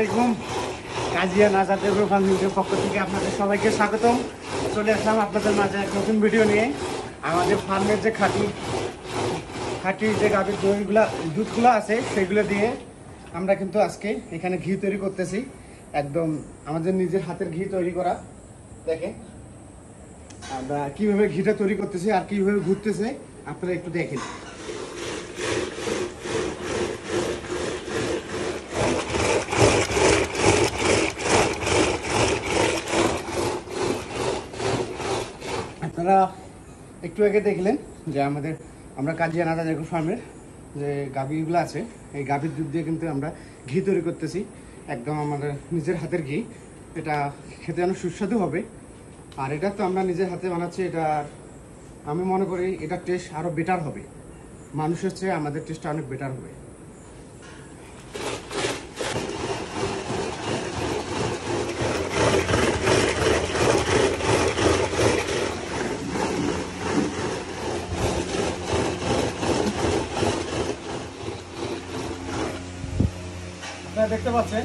আলাইকুম। কাজিয়া নাজাত এগ্রো ফার্মের পক্ষ থেকে আপনাদের সবাইকে স্বাগতম। চলে আসলাম আপনাদের মাঝে এক নতুন ভিডিও নিয়ে। আমাদের ফার্মের যে খাঁটি যে গাভীর দুধগুলো আছে সেগুলো দিয়ে আমরা কিন্তু আজকে এখানে ঘি তৈরি করতেছি। একদম আমাদের নিজের হাতের ঘি তৈরি করা। দেখেন আমরা কীভাবে ঘিটা তৈরি করতেছি আর কীভাবে ঘুরতেছে আপনারা একটু দেখেন। আপনারা একটু আগে দেখলেন যে আমরা কাজিয়া নাজাত এগ্রো ফার্মের যে গাভীগুলো আছে এই গাভীর দুধ দিয়ে কিন্তু আমরা ঘি তৈরি করতেছি। একদম আমাদের নিজের হাতের ঘি। এটা খেতে অনেক সুস্বাদু হবে। আর এটা তো আমরা নিজের হাতে বানাচ্ছি, এটা আমি মনে করি এটা টেস্ট আরও বেটার হবে। মানুষের চেয়ে আমাদের টেস্টটা অনেক বেটার হবে। আপনারা দেখতে পাচ্ছেন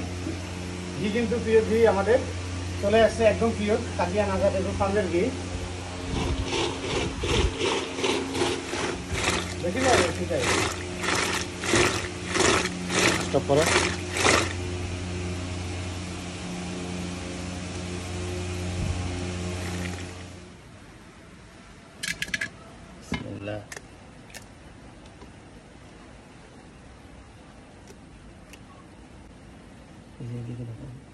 ঘি কিন্তু পিওর ঘি আমাদের চলে আসছে, একদম পিওর কাজিয়া নাজাত এগ্রো ফার্মের ঘি। দেখি না ঠিক আছে স্টপ করো। বিসমিল্লাহ। এই যে এদিকে দেখো।